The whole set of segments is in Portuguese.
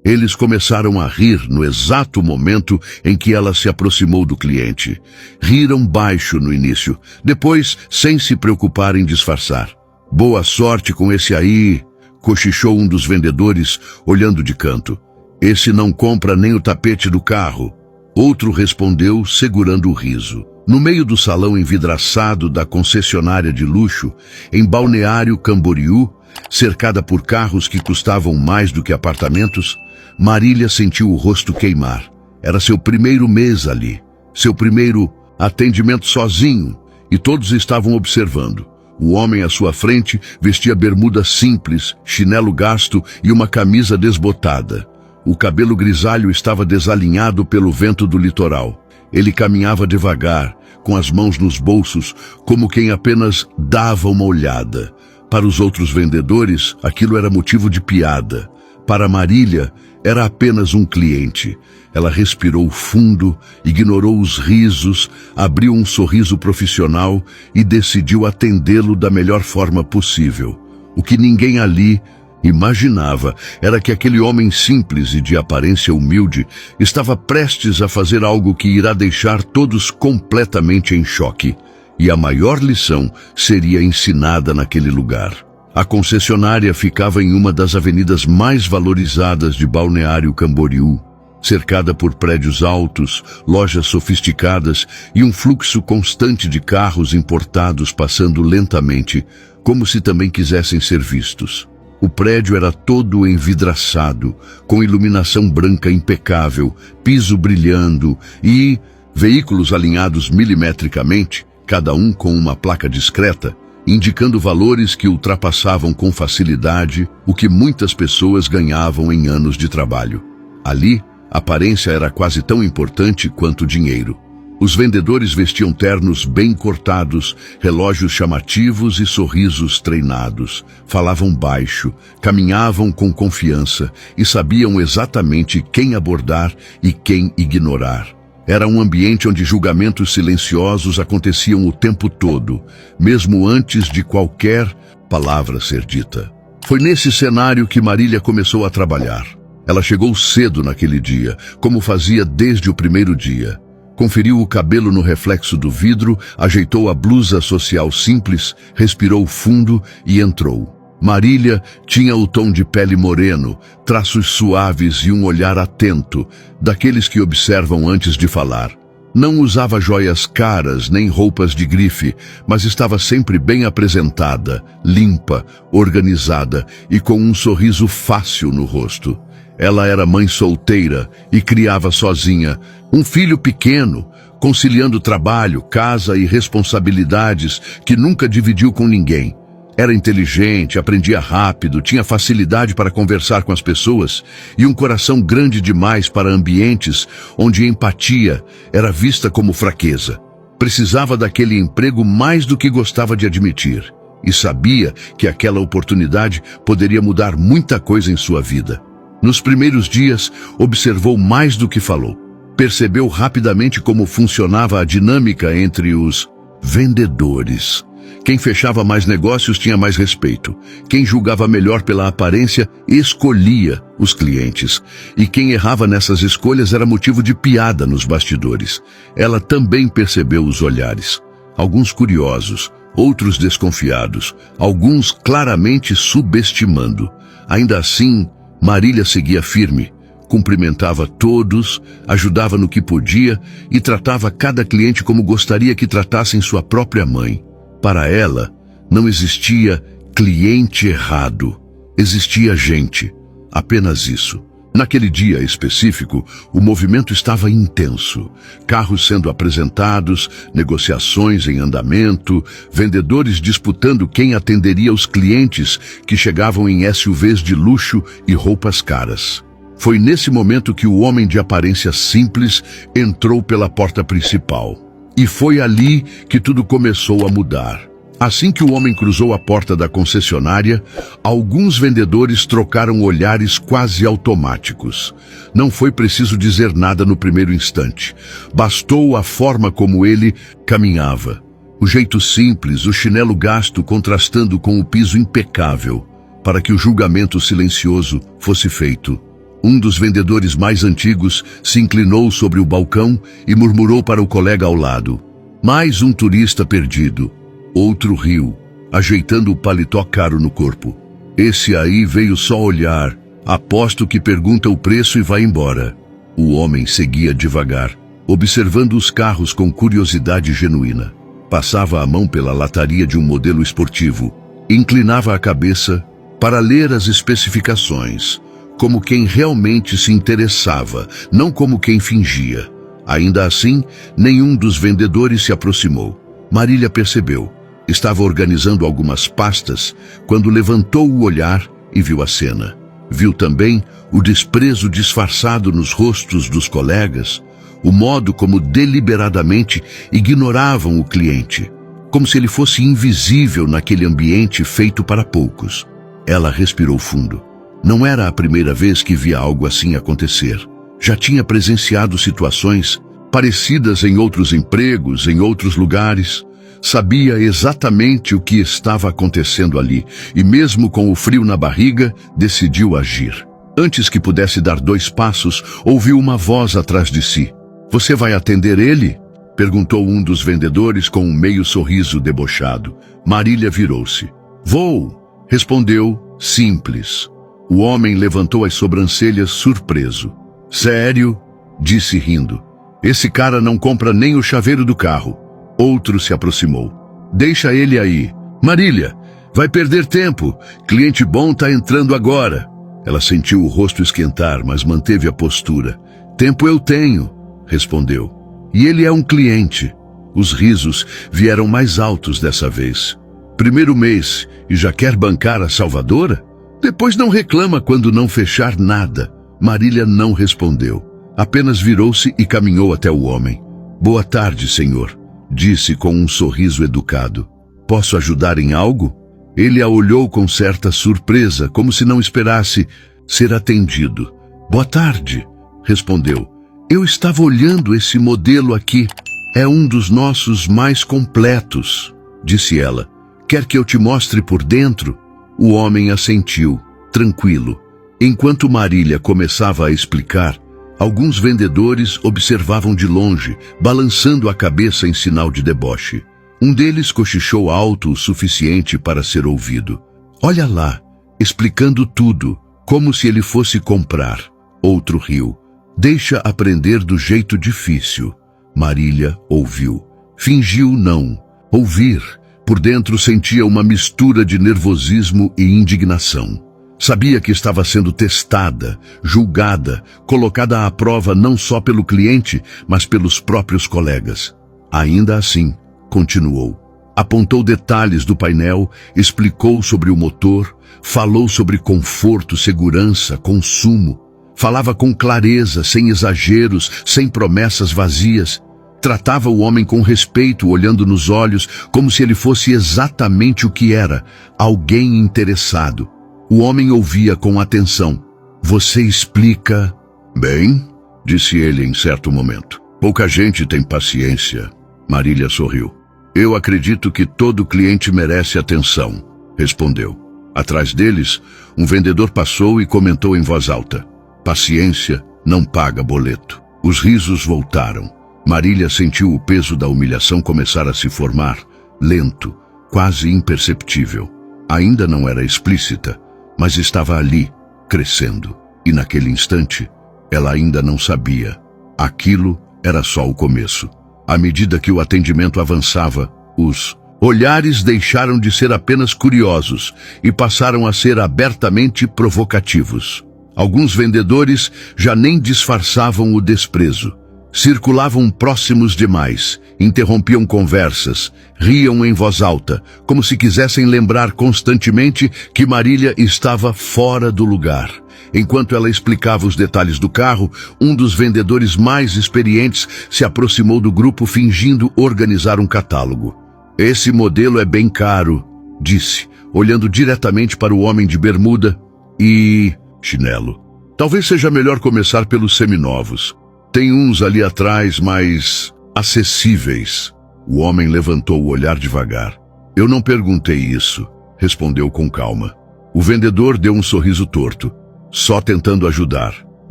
Eles começaram a rir no exato momento em que ela se aproximou do cliente. Riram baixo no início, depois sem se preocupar em disfarçar. "Boa sorte com esse aí", cochichou um dos vendedores, olhando de canto. "Esse não compra nem o tapete do carro." Outro respondeu, segurando o riso. No meio do salão envidraçado da concessionária de luxo, em Balneário Camboriú, cercada por carros que custavam mais do que apartamentos, Marília sentiu o rosto queimar. Era seu primeiro mês ali, seu primeiro atendimento sozinho, e todos estavam observando. O homem à sua frente vestia bermuda simples, chinelo gasto e uma camisa desbotada. O cabelo grisalho estava desalinhado pelo vento do litoral. Ele caminhava devagar, com as mãos nos bolsos, como quem apenas dava uma olhada. Para os outros vendedores, aquilo era motivo de piada. Para Marília, era apenas um cliente. Ela respirou fundo, ignorou os risos, abriu um sorriso profissional e decidiu atendê-lo da melhor forma possível. O que ninguém ali imaginava era que aquele homem simples e de aparência humilde estava prestes a fazer algo que irá deixar todos completamente em choque. E a maior lição seria ensinada naquele lugar. A concessionária ficava em uma das avenidas mais valorizadas de Balneário Camboriú, cercada por prédios altos, lojas sofisticadas e um fluxo constante de carros importados passando lentamente, como se também quisessem ser vistos. O prédio era todo envidraçado, com iluminação branca impecável, piso brilhando e veículos alinhados milimetricamente, cada um com uma placa discreta, indicando valores que ultrapassavam com facilidade o que muitas pessoas ganhavam em anos de trabalho. Ali, a aparência era quase tão importante quanto o dinheiro. Os vendedores vestiam ternos bem cortados, relógios chamativos e sorrisos treinados. Falavam baixo, caminhavam com confiança e sabiam exatamente quem abordar e quem ignorar. Era um ambiente onde julgamentos silenciosos aconteciam o tempo todo, mesmo antes de qualquer palavra ser dita. Foi nesse cenário que Marília começou a trabalhar. Ela chegou cedo naquele dia, como fazia desde o primeiro dia. Conferiu o cabelo no reflexo do vidro, ajeitou a blusa social simples, respirou fundo e entrou. Marília tinha o tom de pele moreno, traços suaves e um olhar atento, daqueles que observam antes de falar. Não usava joias caras nem roupas de grife, mas estava sempre bem apresentada, limpa, organizada e com um sorriso fácil no rosto. Ela era mãe solteira e criava sozinha um filho pequeno, conciliando trabalho, casa e responsabilidades que nunca dividiu com ninguém. Era inteligente, aprendia rápido, tinha facilidade para conversar com as pessoas e um coração grande demais para ambientes onde empatia era vista como fraqueza. Precisava daquele emprego mais do que gostava de admitir e sabia que aquela oportunidade poderia mudar muita coisa em sua vida. Nos primeiros dias, observou mais do que falou. Percebeu rapidamente como funcionava a dinâmica entre os vendedores. Quem fechava mais negócios tinha mais respeito. Quem julgava melhor pela aparência escolhia os clientes. E quem errava nessas escolhas era motivo de piada nos bastidores. Ela também percebeu os olhares. Alguns curiosos, outros desconfiados, alguns claramente subestimando. Ainda assim, Marília seguia firme. Cumprimentava todos, ajudava no que podia e tratava cada cliente como gostaria que tratassem sua própria mãe. Para ela, não existia cliente errado, existia gente, apenas isso. Naquele dia específico, o movimento estava intenso. Carros sendo apresentados, negociações em andamento, vendedores disputando quem atenderia os clientes que chegavam em SUVs de luxo e roupas caras. Foi nesse momento que o homem de aparência simples entrou pela porta principal. E foi ali que tudo começou a mudar. Assim que o homem cruzou a porta da concessionária, alguns vendedores trocaram olhares quase automáticos. Não foi preciso dizer nada no primeiro instante. Bastou a forma como ele caminhava. O jeito simples, o chinelo gasto contrastando com o piso impecável, para que o julgamento silencioso fosse feito. Um dos vendedores mais antigos se inclinou sobre o balcão e murmurou para o colega ao lado: mais um turista perdido. Outro riu, ajeitando o paletó caro no corpo. Esse aí veio só olhar. Aposto que pergunta o preço e vai embora. O homem seguia devagar, observando os carros com curiosidade genuína. Passava a mão pela lataria de um modelo esportivo. Inclinava a cabeça para ler as especificações, como quem realmente se interessava, não como quem fingia. Ainda assim, nenhum dos vendedores se aproximou. Marília percebeu. Estava organizando algumas pastas quando levantou o olhar e viu a cena. Viu também o desprezo disfarçado nos rostos dos colegas, o modo como deliberadamente ignoravam o cliente, como se ele fosse invisível naquele ambiente feito para poucos. Ela respirou fundo. Não era a primeira vez que via algo assim acontecer. Já tinha presenciado situações parecidas em outros empregos, em outros lugares. Sabia exatamente o que estava acontecendo ali e, mesmo com o frio na barriga, decidiu agir. Antes que pudesse dar 2 passos, ouviu uma voz atrás de si. "Você vai atender ele?" perguntou um dos vendedores com um meio sorriso debochado. Marília virou-se. "Vou", respondeu, simples. O homem levantou as sobrancelhas surpreso. "Sério?", disse rindo. "Esse cara não compra nem o chaveiro do carro." Outro se aproximou. "Deixa ele aí." "Marília, vai perder tempo. Cliente bom tá entrando agora." Ela sentiu o rosto esquentar, mas manteve a postura. "Tempo eu tenho", respondeu. "E ele é um cliente." Os risos vieram mais altos dessa vez. "Primeiro mês e já quer bancar a salvadora? Depois não reclama quando não fechar nada." Marília não respondeu. Apenas virou-se e caminhou até o homem. "Boa tarde, senhor", disse com um sorriso educado. "Posso ajudar em algo?" Ele a olhou com certa surpresa, como se não esperasse ser atendido. "Boa tarde", respondeu. "Eu estava olhando esse modelo aqui. É um dos nossos mais completos", disse ela. "Quer que eu te mostre por dentro?" O homem assentiu, tranquilo. Enquanto Marília começava a explicar, alguns vendedores observavam de longe, balançando a cabeça em sinal de deboche. Um deles cochichou alto o suficiente para ser ouvido. "Olha lá", explicando tudo, como se ele fosse comprar. Outro riu. "Deixa aprender do jeito difícil." Marília ouviu. Fingiu não ouvir. Por dentro sentia uma mistura de nervosismo e indignação. Sabia que estava sendo testada, julgada, colocada à prova não só pelo cliente, mas pelos próprios colegas. Ainda assim, continuou. Apontou detalhes do painel, explicou sobre o motor, falou sobre conforto, segurança, consumo. Falava com clareza, sem exageros, sem promessas vazias. Tratava o homem com respeito, olhando nos olhos, como se ele fosse exatamente o que era, alguém interessado. O homem ouvia com atenção. "Você explica?" "Bem", disse ele em certo momento. "Pouca gente tem paciência." Marília sorriu. "Eu acredito que todo cliente merece atenção", respondeu. Atrás deles, um vendedor passou e comentou em voz alta: "Paciência não paga boleto." Os risos voltaram. Marília sentiu o peso da humilhação começar a se formar, lento, quase imperceptível. Ainda não era explícita, mas estava ali, crescendo. E naquele instante, ela ainda não sabia. Aquilo era só o começo. À medida que o atendimento avançava, os olhares deixaram de ser apenas curiosos e passaram a ser abertamente provocativos. Alguns vendedores já nem disfarçavam o desprezo. Circulavam próximos demais, interrompiam conversas, riam em voz alta, como se quisessem lembrar constantemente que Marília estava fora do lugar. Enquanto ela explicava os detalhes do carro, um dos vendedores mais experientes se aproximou do grupo fingindo organizar um catálogo. "Esse modelo é bem caro", disse, olhando diretamente para o homem de bermuda e chinelo. "Talvez seja melhor começar pelos seminovos. Tem uns ali atrás mais acessíveis." O homem levantou o olhar devagar. "Eu não perguntei isso", respondeu com calma. O vendedor deu um sorriso torto. "Só tentando ajudar."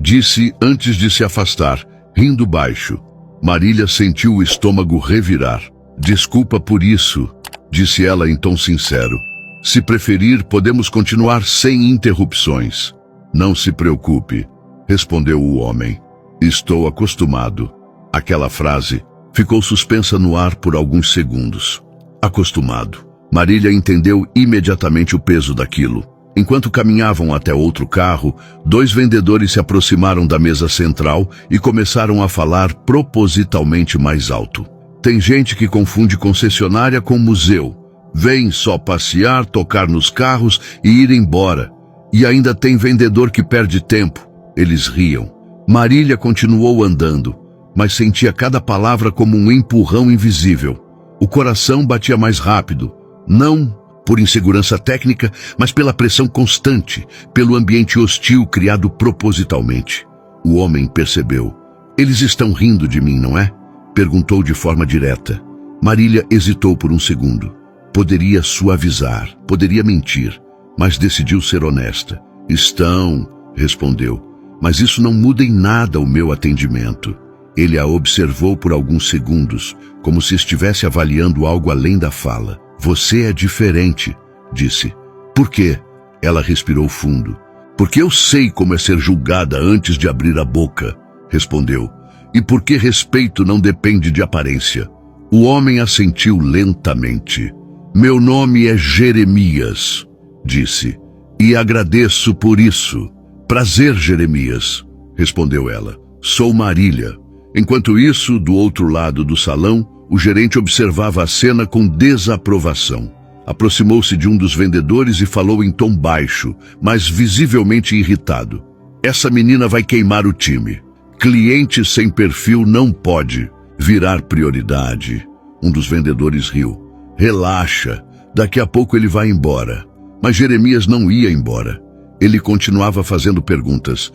disse antes de se afastar, rindo baixo. Marília sentiu o estômago revirar. Desculpa por isso, disse ela em tom sincero. Se preferir, podemos continuar sem interrupções. Não se preocupe, respondeu o homem. Estou acostumado. Aquela frase ficou suspensa no ar por alguns segundos. Acostumado. Marília entendeu imediatamente o peso daquilo. Enquanto caminhavam até outro carro, 2 vendedores se aproximaram da mesa central e começaram a falar propositalmente mais alto. Tem gente que confunde concessionária com museu. Vem só passear, tocar nos carros e ir embora. E ainda tem vendedor que perde tempo. Eles riam. Marília continuou andando, mas sentia cada palavra como um empurrão invisível. O coração batia mais rápido, não por insegurança técnica, mas pela pressão constante, pelo ambiente hostil criado propositalmente. O homem percebeu. Eles estão rindo de mim, não é? Perguntou de forma direta. Marília hesitou por um segundo. Poderia suavizar, poderia mentir, mas decidiu ser honesta. Estão, respondeu, mas isso não muda em nada o meu atendimento. Ele a observou por alguns segundos, como se estivesse avaliando algo além da fala. Você é diferente, disse. Por quê? Ela respirou fundo. Porque eu sei como é ser julgada antes de abrir a boca, respondeu. E porque respeito não depende de aparência. O homem assentiu lentamente. Meu nome é Jeremias, disse. E agradeço por isso. Prazer, Jeremias, respondeu ela. Sou Marília. Enquanto isso, do outro lado do salão, o gerente observava a cena com desaprovação. Aproximou-se de um dos vendedores e falou em tom baixo, mas visivelmente irritado. Essa menina vai queimar o time. Cliente sem perfil não pode virar prioridade. Um dos vendedores riu. Relaxa, daqui a pouco ele vai embora. Mas Jeremias não ia embora. Ele continuava fazendo perguntas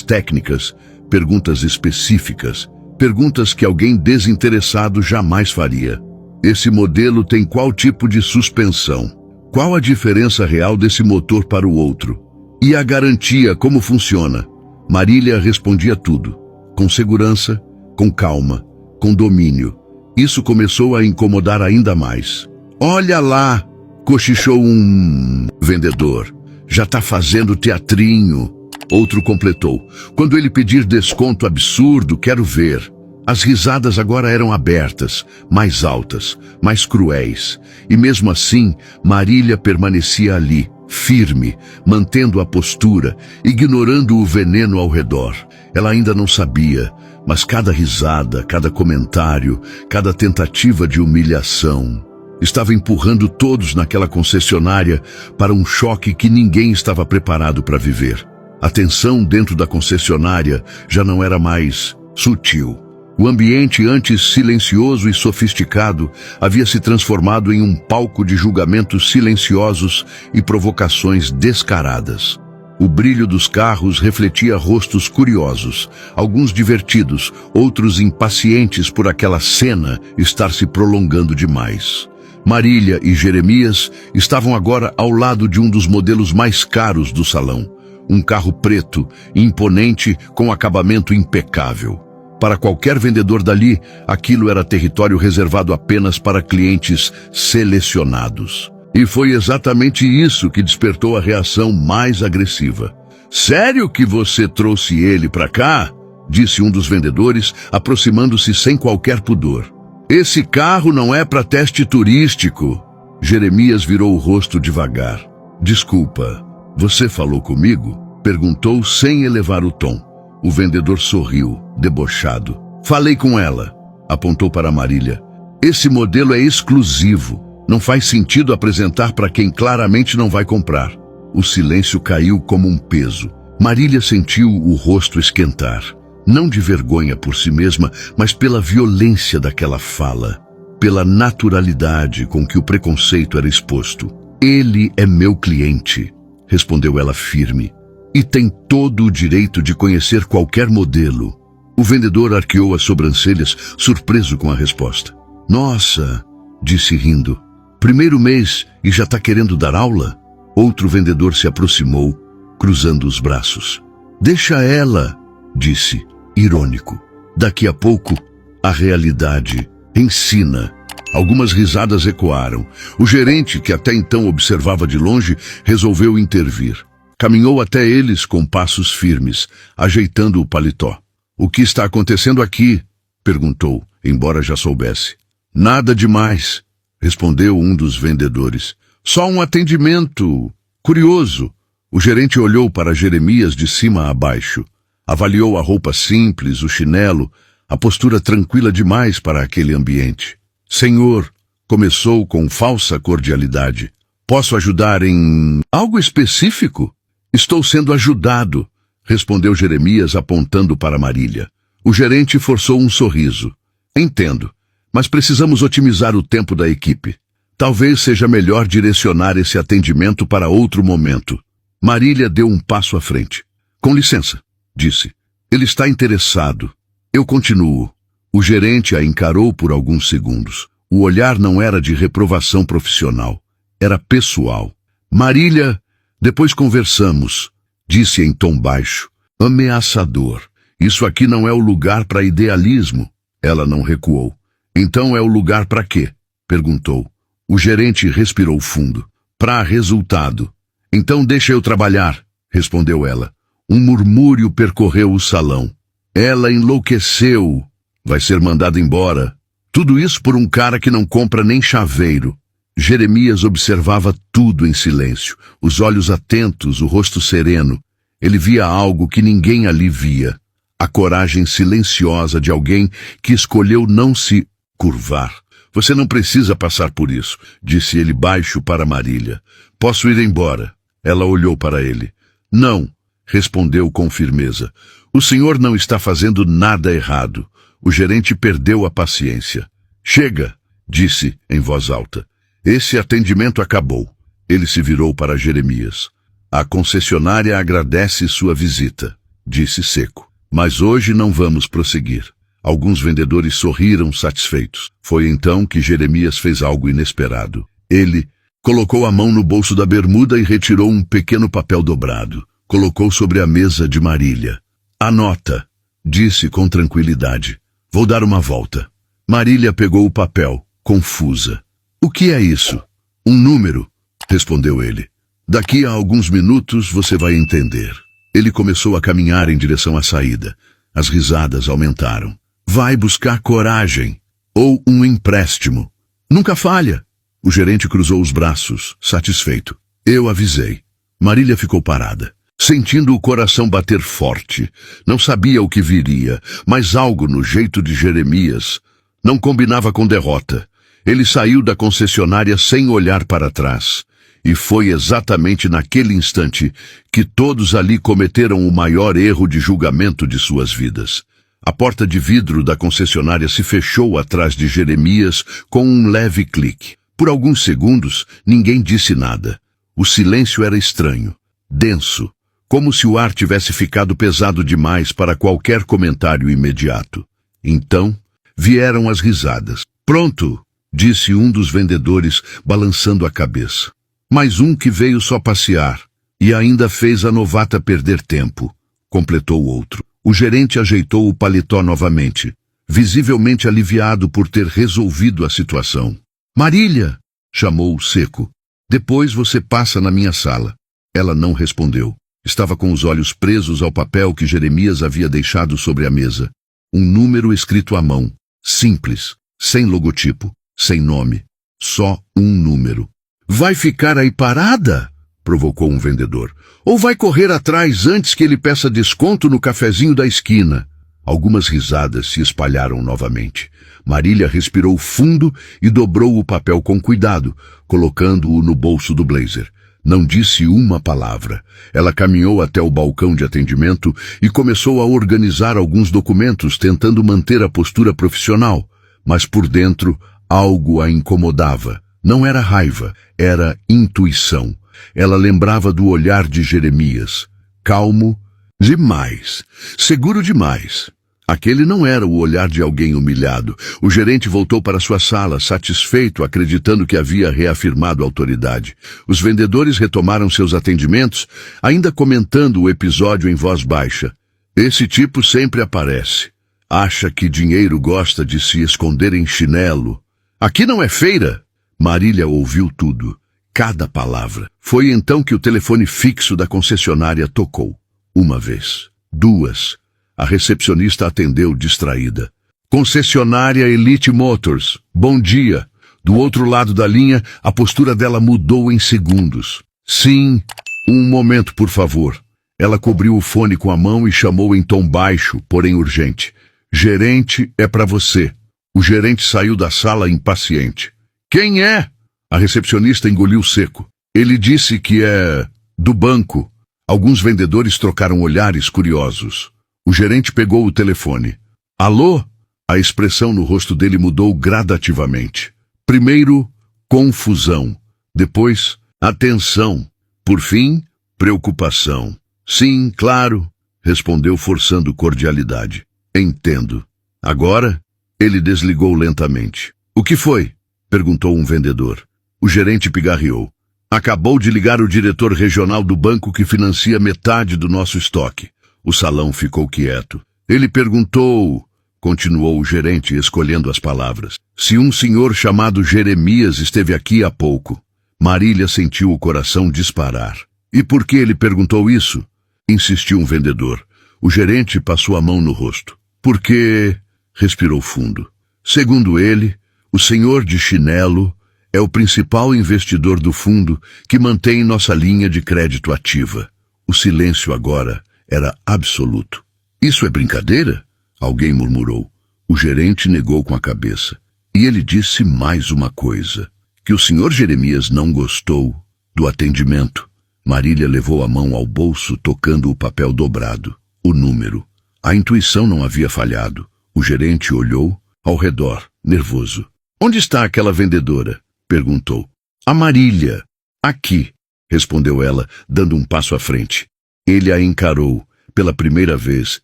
técnicas, perguntas específicas, perguntas que alguém desinteressado jamais faria. Esse modelo tem qual tipo de suspensão? Qual a diferença real desse motor para o outro? E a garantia, como funciona? Marília respondia tudo, com segurança, com calma, com domínio. Isso começou a incomodar ainda mais. Olha lá, cochichou um vendedor. Já tá fazendo teatrinho. Outro completou. Quando ele pedir desconto absurdo, quero ver. As risadas agora eram abertas, mais altas, mais cruéis. E mesmo assim, Marília permanecia ali, firme, mantendo a postura, ignorando o veneno ao redor. Ela ainda não sabia, mas cada risada, cada comentário, cada tentativa de humilhação estava empurrando todos naquela concessionária para um choque que ninguém estava preparado para viver. A tensão dentro da concessionária já não era mais sutil. O ambiente, antes silencioso e sofisticado, havia se transformado em um palco de julgamentos silenciosos e provocações descaradas. O brilho dos carros refletia rostos curiosos, alguns divertidos, outros impacientes por aquela cena estar se prolongando demais. Marília e Jeremias estavam agora ao lado de um dos modelos mais caros do salão. Um carro preto, imponente, com acabamento impecável. Para qualquer vendedor dali, aquilo era território reservado apenas para clientes selecionados. E foi exatamente isso que despertou a reação mais agressiva. Sério que você trouxe ele para cá? Disse um dos vendedores, aproximando-se sem qualquer pudor. Esse carro não é para teste turístico. Jeremias virou o rosto devagar. Desculpa, você falou comigo? Perguntou sem elevar o tom. O vendedor sorriu, debochado. Falei com ela, apontou para Marília. Esse modelo é exclusivo. Não faz sentido apresentar para quem claramente não vai comprar. O silêncio caiu como um peso. Marília sentiu o rosto esquentar. Não de vergonha por si mesma, mas pela violência daquela fala. Pela naturalidade com que o preconceito era exposto. Ele é meu cliente, respondeu ela firme. E tem todo o direito de conhecer qualquer modelo. O vendedor arqueou as sobrancelhas, surpreso com a resposta. Nossa, disse rindo. Primeiro mês e já está querendo dar aula? Outro vendedor se aproximou, cruzando os braços. Deixa ela, disse, irônico. Daqui a pouco, a realidade ensina. Algumas risadas ecoaram. O gerente, que até então observava de longe, resolveu intervir. Caminhou até eles com passos firmes, ajeitando o paletó. "O que está acontecendo aqui?" perguntou, embora já soubesse. "Nada demais", respondeu um dos vendedores. "Só um atendimento curioso." O gerente olhou para Jeremias de cima a baixo. Avaliou a roupa simples, o chinelo, a postura tranquila demais para aquele ambiente. "Senhor", começou com falsa cordialidade, "posso ajudar em algo específico?" "Estou sendo ajudado", respondeu Jeremias apontando para Marília. O gerente forçou um sorriso. "Entendo, mas precisamos otimizar o tempo da equipe. Talvez seja melhor direcionar esse atendimento para outro momento." Marília deu um passo à frente. "Com licença", disse. "Ele está interessado." "Eu continuo." O gerente a encarou por alguns segundos. O olhar não era de reprovação profissional, era pessoal. "Marília, depois conversamos", disse em tom baixo, ameaçador. "Isso aqui não é o lugar para idealismo." Ela não recuou. "Então é o lugar para quê?" perguntou. O gerente respirou fundo. "Para resultado." "Então deixa eu trabalhar", respondeu ela. Um murmúrio percorreu o salão. "Ela enlouqueceu. Vai ser mandada embora." Tudo isso por um cara que não compra nem chaveiro. Jeremias observava tudo em silêncio, os olhos atentos, o rosto sereno. Ele via algo que ninguém ali via. A coragem silenciosa de alguém que escolheu não se curvar. "Você não precisa passar por isso", disse ele baixo para Marília. "Posso ir embora?" Ela olhou para ele. "Não", respondeu com firmeza. "O senhor não está fazendo nada errado." O gerente perdeu a paciência. "Chega", disse em voz alta. "Esse atendimento acabou." Ele se virou para Jeremias. "A concessionária agradece sua visita", disse seco. "Mas hoje não vamos prosseguir." Alguns vendedores sorriram satisfeitos. Foi então que Jeremias fez algo inesperado. Ele colocou a mão no bolso da bermuda e retirou um pequeno papel dobrado. Colocou sobre a mesa de Marília. "Anota", disse com tranquilidade. "Vou dar uma volta." Marília pegou o papel, confusa. "O que é isso?" "Um número", respondeu ele. "Daqui a alguns minutos você vai entender." Ele começou a caminhar em direção à saída. As risadas aumentaram. "Vai buscar coragem. Ou um empréstimo. Nunca falha." O gerente cruzou os braços, satisfeito. "Eu avisei." Marília ficou parada, sentindo o coração bater forte. Não sabia o que viria, mas algo no jeito de Jeremias não combinava com derrota. Ele saiu da concessionária sem olhar para trás. E foi exatamente naquele instante que todos ali cometeram o maior erro de julgamento de suas vidas. A porta de vidro da concessionária se fechou atrás de Jeremias com um leve clique. Por alguns segundos, ninguém disse nada. O silêncio era estranho, denso, como se o ar tivesse ficado pesado demais para qualquer comentário imediato. Então, vieram as risadas. "Pronto", disse um dos vendedores, balançando a cabeça. "Mais um que veio só passear. E ainda fez a novata perder tempo", completou o outro. O gerente ajeitou o paletó novamente, visivelmente aliviado por ter resolvido a situação. "Marília", chamou seco. "Depois você passa na minha sala." Ela não respondeu. Estava com os olhos presos ao papel que Jeremias havia deixado sobre a mesa. Um número escrito à mão, simples, sem logotipo, sem nome. Só um número. "Vai ficar aí parada?" provocou um vendedor. "Ou vai correr atrás antes que ele peça desconto no cafezinho da esquina?" Algumas risadas se espalharam novamente. Marília respirou fundo e dobrou o papel com cuidado, colocando-o no bolso do blazer. Não disse uma palavra. Ela caminhou até o balcão de atendimento e começou a organizar alguns documentos, tentando manter a postura profissional. Mas por dentro, algo a incomodava. Não era raiva, era intuição. Ela lembrava do olhar de Jeremias. Calmo demais, seguro demais. Aquele não era o olhar de alguém humilhado. O gerente voltou para sua sala, satisfeito, acreditando que havia reafirmado a autoridade. Os vendedores retomaram seus atendimentos, ainda comentando o episódio em voz baixa. Esse tipo sempre aparece. Acha que dinheiro gosta de se esconder em chinelo. Aqui não é feira! Marília ouviu tudo, cada palavra. Foi então que o telefone fixo da concessionária tocou. Uma vez, duas. A recepcionista atendeu distraída. Concessionária Elite Motors, bom dia. Do outro lado da linha, a postura dela mudou em segundos. Sim, um momento, por favor. Ela cobriu o fone com a mão e chamou em tom baixo, porém urgente. Gerente, é para você. O gerente saiu da sala impaciente. Quem é? A recepcionista engoliu seco. Ele disse que é do banco. Alguns vendedores trocaram olhares curiosos. O gerente pegou o telefone. Alô? A expressão no rosto dele mudou gradativamente. Primeiro, confusão. Depois, atenção. Por fim, preocupação. Sim, claro, respondeu forçando cordialidade. Entendo. Agora, ele desligou lentamente. O que foi? Perguntou um vendedor. O gerente pigarreou. Acabou de ligar o diretor regional do banco que financia metade do nosso estoque. O salão ficou quieto. Ele perguntou, continuou o gerente escolhendo as palavras, se um senhor chamado Jeremias esteve aqui há pouco. Marília sentiu o coração disparar. E por que ele perguntou isso? Insistiu um vendedor. O gerente passou a mão no rosto. Porque, respirou fundo. Segundo ele, o senhor de chinelo é o principal investidor do fundo que mantém nossa linha de crédito ativa. O silêncio agora era absoluto. Isso é brincadeira? Alguém murmurou. O gerente negou com a cabeça. E ele disse mais uma coisa, que o senhor Jeremias não gostou do atendimento. Marília levou a mão ao bolso, tocando o papel dobrado, o número. A intuição não havia falhado. O gerente olhou ao redor, nervoso. Onde está aquela vendedora? Perguntou. A Marília. Aqui, respondeu ela, dando um passo à frente. Ele a encarou, pela primeira vez,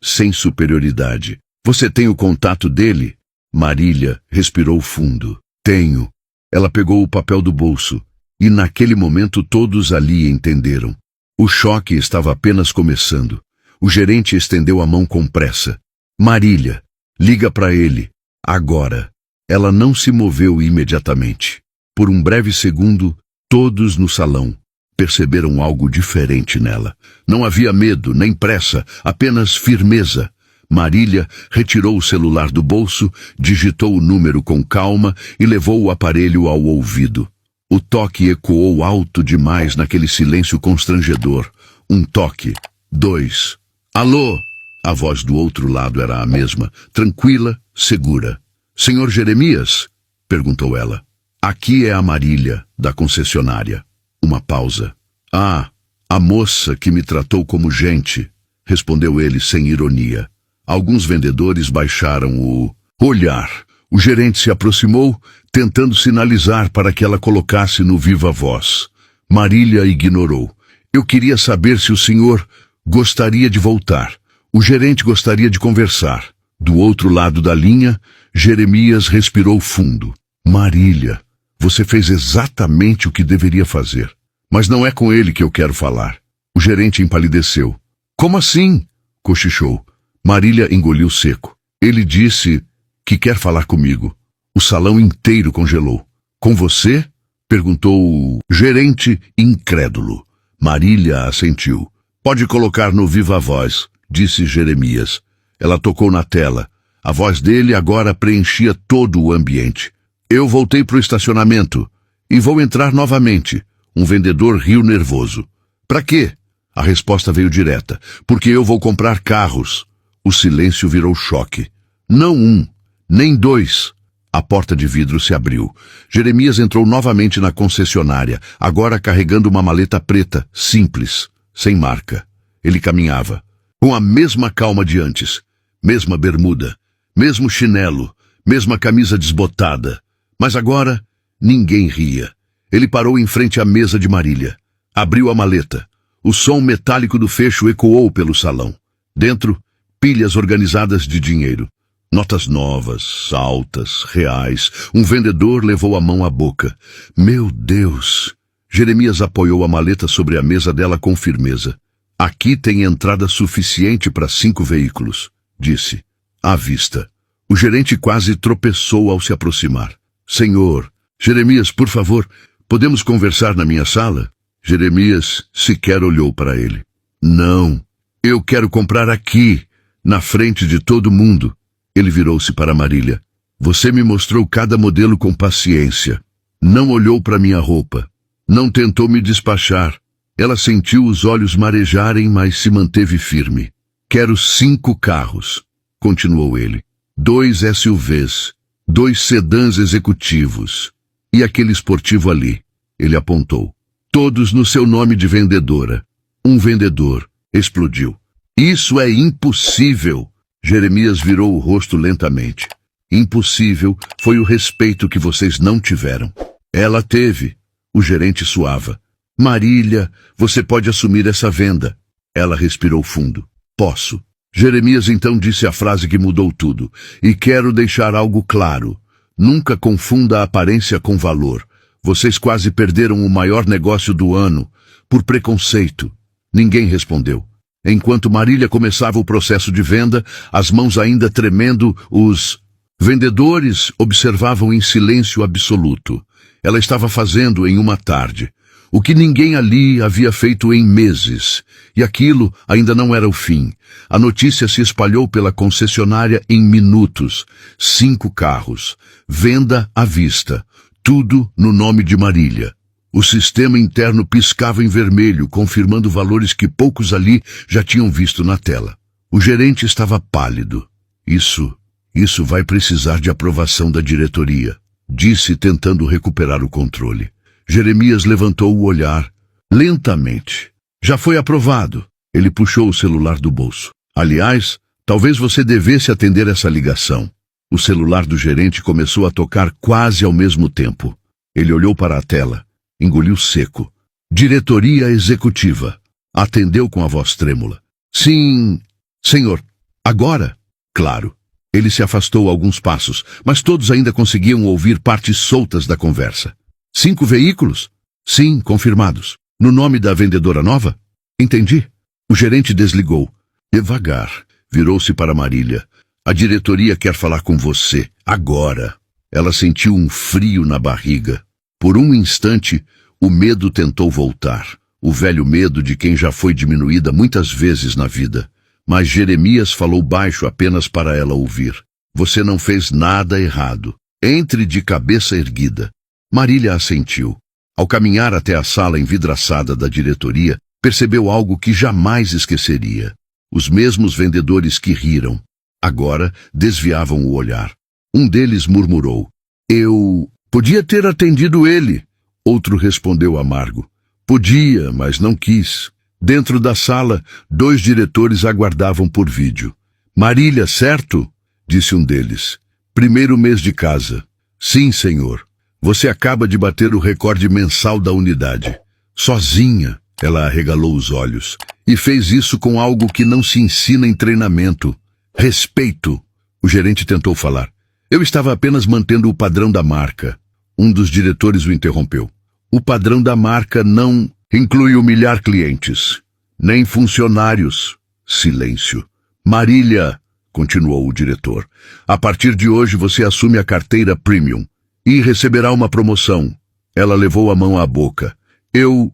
sem superioridade. Você tem o contato dele? Marília respirou fundo. Tenho. Ela pegou o papel do bolso, e naquele momento todos ali entenderam. O choque estava apenas começando. O gerente estendeu a mão com pressa. Marília, liga para ele. Agora. Ela não se moveu imediatamente. Por um breve segundo, todos no salão perceberam algo diferente nela. Não havia medo, nem pressa, apenas firmeza. Marília retirou o celular do bolso, digitou o número com calma e levou o aparelho ao ouvido. O toque ecoou alto demais naquele silêncio constrangedor. Um toque. 2. Alô? A voz do outro lado era a mesma, tranquila, segura. Senhor Jeremias? Perguntou ela. Aqui é a Marília, da concessionária. Uma pausa. Ah, a moça que me tratou como gente, respondeu ele sem ironia. Alguns vendedores baixaram o olhar. O gerente se aproximou, tentando sinalizar para que ela colocasse no viva voz. Marília ignorou. Eu queria saber se o senhor gostaria de voltar. O gerente gostaria de conversar. Do outro lado da linha, Jeremias respirou fundo. Marília, você fez exatamente o que deveria fazer. Mas não é com ele que eu quero falar. O gerente empalideceu. Como assim? Cochichou. Marília engoliu seco. Ele disse que quer falar comigo. O salão inteiro congelou. Com você? Perguntou o gerente incrédulo. Marília assentiu. Pode colocar no viva voz, disse Jeremias. Ela tocou na tela. A voz dele agora preenchia todo o ambiente. Eu voltei para o estacionamento e vou entrar novamente. Um vendedor riu nervoso. Para quê? A resposta veio direta. Porque eu vou comprar carros. O silêncio virou choque. Não um, nem dois. A porta de vidro se abriu. Jeremias entrou novamente na concessionária, agora carregando uma maleta preta, simples, sem marca. Ele caminhava, com a mesma calma de antes. Mesma bermuda, mesmo chinelo, mesma camisa desbotada. Mas agora, ninguém ria. Ele parou em frente à mesa de Marília. Abriu a maleta. O som metálico do fecho ecoou pelo salão. Dentro, pilhas organizadas de dinheiro. Notas novas, altas, reais. Um vendedor levou a mão à boca. Meu Deus! Jeremias apoiou a maleta sobre a mesa dela com firmeza. Aqui tem entrada suficiente para 5 veículos, disse. À vista. O gerente quase tropeçou ao se aproximar. Senhor, Jeremias, por favor, podemos conversar na minha sala? Jeremias sequer olhou para ele. Não, eu quero comprar aqui, na frente de todo mundo. Ele virou-se para Marília. Você me mostrou cada modelo com paciência. Não olhou para minha roupa. Não tentou me despachar. Ela sentiu os olhos marejarem, mas se manteve firme. Quero 5 carros, continuou ele. 2 SUVs, 2 sedãs executivos. E aquele esportivo ali, ele apontou. Todos no seu nome de vendedora. Um vendedor. Explodiu. Isso é impossível. Jeremias virou o rosto lentamente. Impossível foi o respeito que vocês não tiveram. Ela teve. O gerente suava. Marília, você pode assumir essa venda. Ela respirou fundo. Posso. Jeremias então disse a frase que mudou tudo. E quero deixar algo claro. Nunca confunda a aparência com valor. Vocês quase perderam o maior negócio do ano. Por preconceito. Ninguém respondeu. Enquanto Marília começava o processo de venda, as mãos ainda tremendo, os vendedores observavam em silêncio absoluto. Ela estava fazendo em uma tarde o que ninguém ali havia feito em meses. E aquilo ainda não era o fim. A notícia se espalhou pela concessionária em minutos. 5 carros. Venda à vista. Tudo no nome de Marília. O sistema interno piscava em vermelho, confirmando valores que poucos ali já tinham visto na tela. O gerente estava pálido. Isso vai precisar de aprovação da diretoria, disse tentando recuperar o controle. Jeremias levantou o olhar, lentamente. Já foi aprovado. Ele puxou o celular do bolso. Aliás, talvez você devesse atender essa ligação. O celular do gerente começou a tocar quase ao mesmo tempo. Ele olhou para a tela. Engoliu seco. Diretoria executiva. Atendeu com a voz trêmula. Sim, senhor. Agora? Claro. Ele se afastou alguns passos, mas todos ainda conseguiam ouvir partes soltas da conversa. 5 veículos? Sim, confirmados. No nome da vendedora nova? Entendi. O gerente desligou. Devagar. Virou-se para Marília. A diretoria quer falar com você. Agora. Ela sentiu um frio na barriga. Por um instante, o medo tentou voltar. O velho medo de quem já foi diminuída muitas vezes na vida. Mas Jeremias falou baixo apenas para ela ouvir. Você não fez nada errado. Entre de cabeça erguida. Marília assentiu. Ao caminhar até a sala envidraçada da diretoria, percebeu algo que jamais esqueceria. Os mesmos vendedores que riram. Agora desviavam o olhar. Um deles murmurou. Eu podia ter atendido ele. Outro respondeu amargo. Podia, mas não quis. Dentro da sala, 2 diretores aguardavam por vídeo. Marília, certo? Disse um deles. 1º mês de casa. Sim, senhor. Você acaba de bater o recorde mensal da unidade. Sozinha, ela arregalou os olhos. E fez isso com algo que não se ensina em treinamento. Respeito. O gerente tentou falar. Eu estava apenas mantendo o padrão da marca. Um dos diretores o interrompeu. O padrão da marca não inclui humilhar clientes, nem funcionários. Silêncio. Marília, continuou o diretor, a partir de hoje você assume a carteira Premium e receberá uma promoção. Ela levou a mão à boca. Eu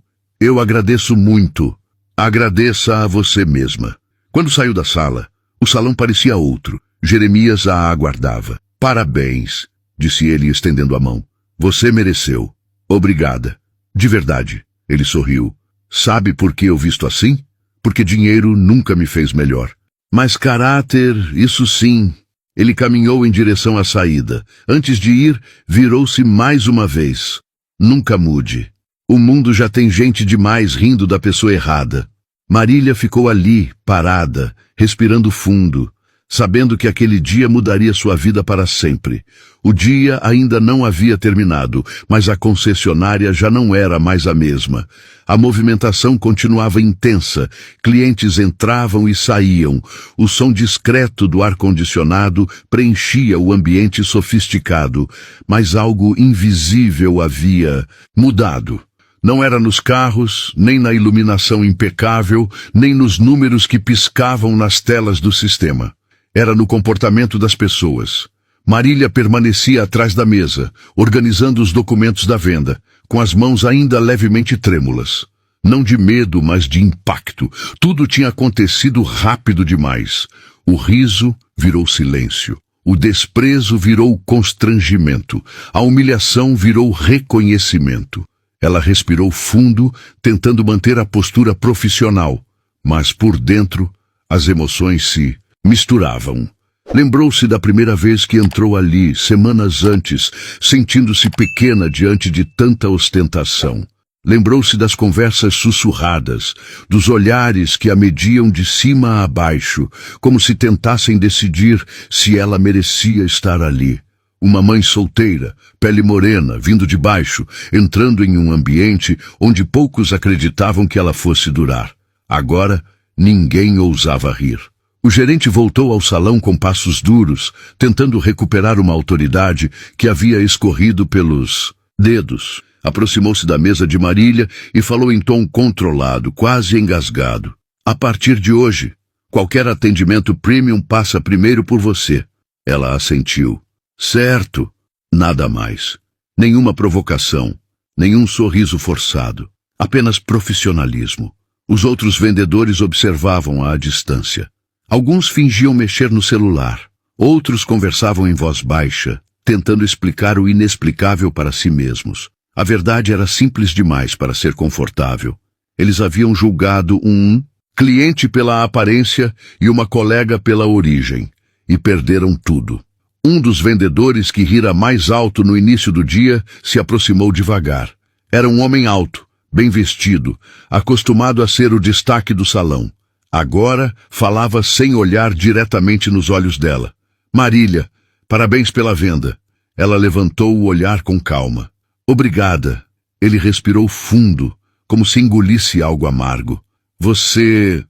agradeço muito. Agradeça a você mesma. Quando saiu da sala, o salão parecia outro. Jeremias a aguardava. Parabéns, disse ele estendendo a mão. Você mereceu. Obrigada. De verdade. Ele sorriu. Sabe por que eu visto assim? Porque dinheiro nunca me fez melhor. Mas caráter, isso sim. Ele caminhou em direção à saída. Antes de ir, virou-se mais uma vez. Nunca mude. O mundo já tem gente demais rindo da pessoa errada. Marília ficou ali, parada, respirando fundo. sabendo que aquele dia mudaria sua vida para sempre. O dia ainda não havia terminado, mas a concessionária já não era mais a mesma. A movimentação continuava intensa, clientes entravam e saíam. O som discreto do ar-condicionado preenchia o ambiente sofisticado, mas algo invisível havia mudado. Não era nos carros, nem na iluminação impecável, nem nos números que piscavam nas telas do sistema. Era no comportamento das pessoas. Marília permanecia atrás da mesa, organizando os documentos da venda, com as mãos ainda levemente trêmulas. Não de medo, mas de impacto. Tudo tinha acontecido rápido demais. O riso virou silêncio. O desprezo virou constrangimento. A humilhação virou reconhecimento. Ela respirou fundo, tentando manter a postura profissional, mas por dentro as emoções se misturavam. Lembrou-se da primeira vez que entrou ali, semanas antes, sentindo-se pequena diante de tanta ostentação. Lembrou-se das conversas sussurradas, dos olhares que a mediam de cima a baixo, como se tentassem decidir se ela merecia estar ali. Uma mãe solteira, pele morena, vindo de baixo, entrando em um ambiente onde poucos acreditavam que ela fosse durar. Agora, ninguém ousava rir. O gerente voltou ao salão com passos duros, tentando recuperar uma autoridade que havia escorrido pelos dedos. Aproximou-se da mesa de Marília e falou em tom controlado, quase engasgado. A partir de hoje, qualquer atendimento premium passa primeiro por você. Ela assentiu. Certo. Nada mais. Nenhuma provocação, nenhum sorriso forçado. Apenas profissionalismo. Os outros vendedores observavam à distância. Alguns fingiam mexer no celular. Outros conversavam em voz baixa, tentando explicar o inexplicável para si mesmos. A verdade era simples demais para ser confortável. Eles haviam julgado um cliente pela aparência e uma colega pela origem, e perderam tudo. Um dos vendedores que rira mais alto no início do dia se aproximou devagar. Era um homem alto, bem vestido, acostumado a ser o destaque do salão. Agora falava sem olhar diretamente nos olhos dela. Marília, parabéns pela venda. Ela levantou o olhar com calma. Obrigada. Ele respirou fundo, como se engolisse algo amargo. Você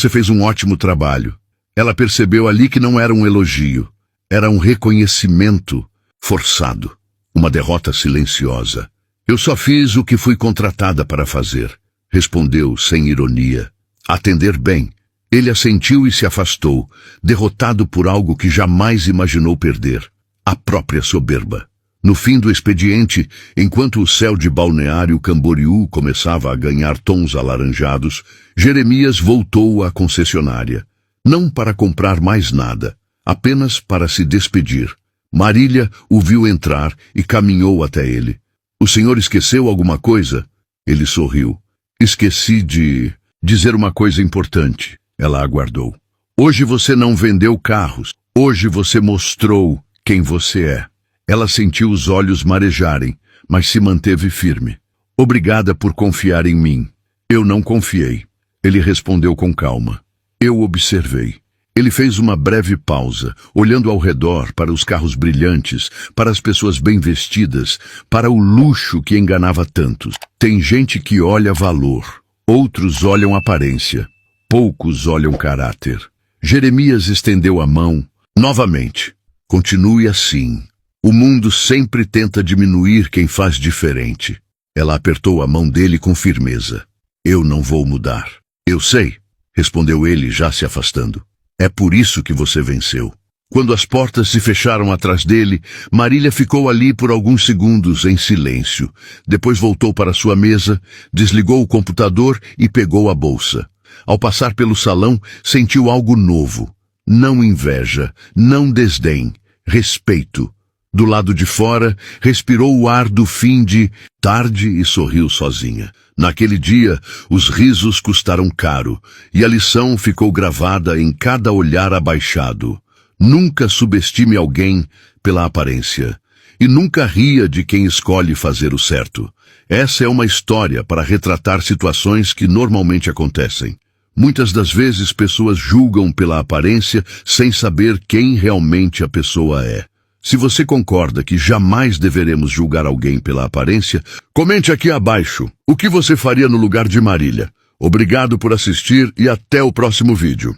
fez um ótimo trabalho. Ela percebeu ali que não era um elogio. Era um reconhecimento forçado. Uma derrota silenciosa. Eu só fiz o que fui contratada para fazer, respondeu sem ironia. Atender bem. Ele assentiu e se afastou, derrotado por algo que jamais imaginou perder. A própria soberba. No fim do expediente, enquanto o céu de Balneário Camboriú começava a ganhar tons alaranjados, Jeremias voltou à concessionária. Não para comprar mais nada, apenas para se despedir. Marília o viu entrar e caminhou até ele. O senhor esqueceu alguma coisa? Ele sorriu. Esqueci de dizer uma coisa importante. Ela aguardou. Hoje você não vendeu carros. Hoje você mostrou quem você é. Ela sentiu os olhos marejarem, mas se manteve firme. Obrigada por confiar em mim. Eu não confiei. Ele respondeu com calma. Eu observei. Ele fez uma breve pausa, olhando ao redor para os carros brilhantes, para as pessoas bem vestidas, para o luxo que enganava tantos. Tem gente que olha valor, outros olham aparência, poucos olham caráter. Jeremias estendeu a mão, novamente. Continue assim. O mundo sempre tenta diminuir quem faz diferente. Ela apertou a mão dele com firmeza. Eu não vou mudar. Eu sei, respondeu ele, já se afastando. É por isso que você venceu. Quando as portas se fecharam atrás dele, Marília ficou ali por alguns segundos em silêncio. Depois voltou para sua mesa, desligou o computador e pegou a bolsa. Ao passar pelo salão, sentiu algo novo. Não inveja, não desdém, respeito. Do lado de fora, respirou o ar do fim de tarde e sorriu sozinha. Naquele dia, os risos custaram caro, e a lição ficou gravada em cada olhar abaixado. Nunca subestime alguém pela aparência, e nunca ria de quem escolhe fazer o certo. Essa é uma história para retratar situações que normalmente acontecem. Muitas das vezes pessoas julgam pela aparência sem saber quem realmente a pessoa é. Se você concorda que jamais deveremos julgar alguém pela aparência, comente aqui abaixo o que você faria no lugar de Marília. Obrigado por assistir e até o próximo vídeo.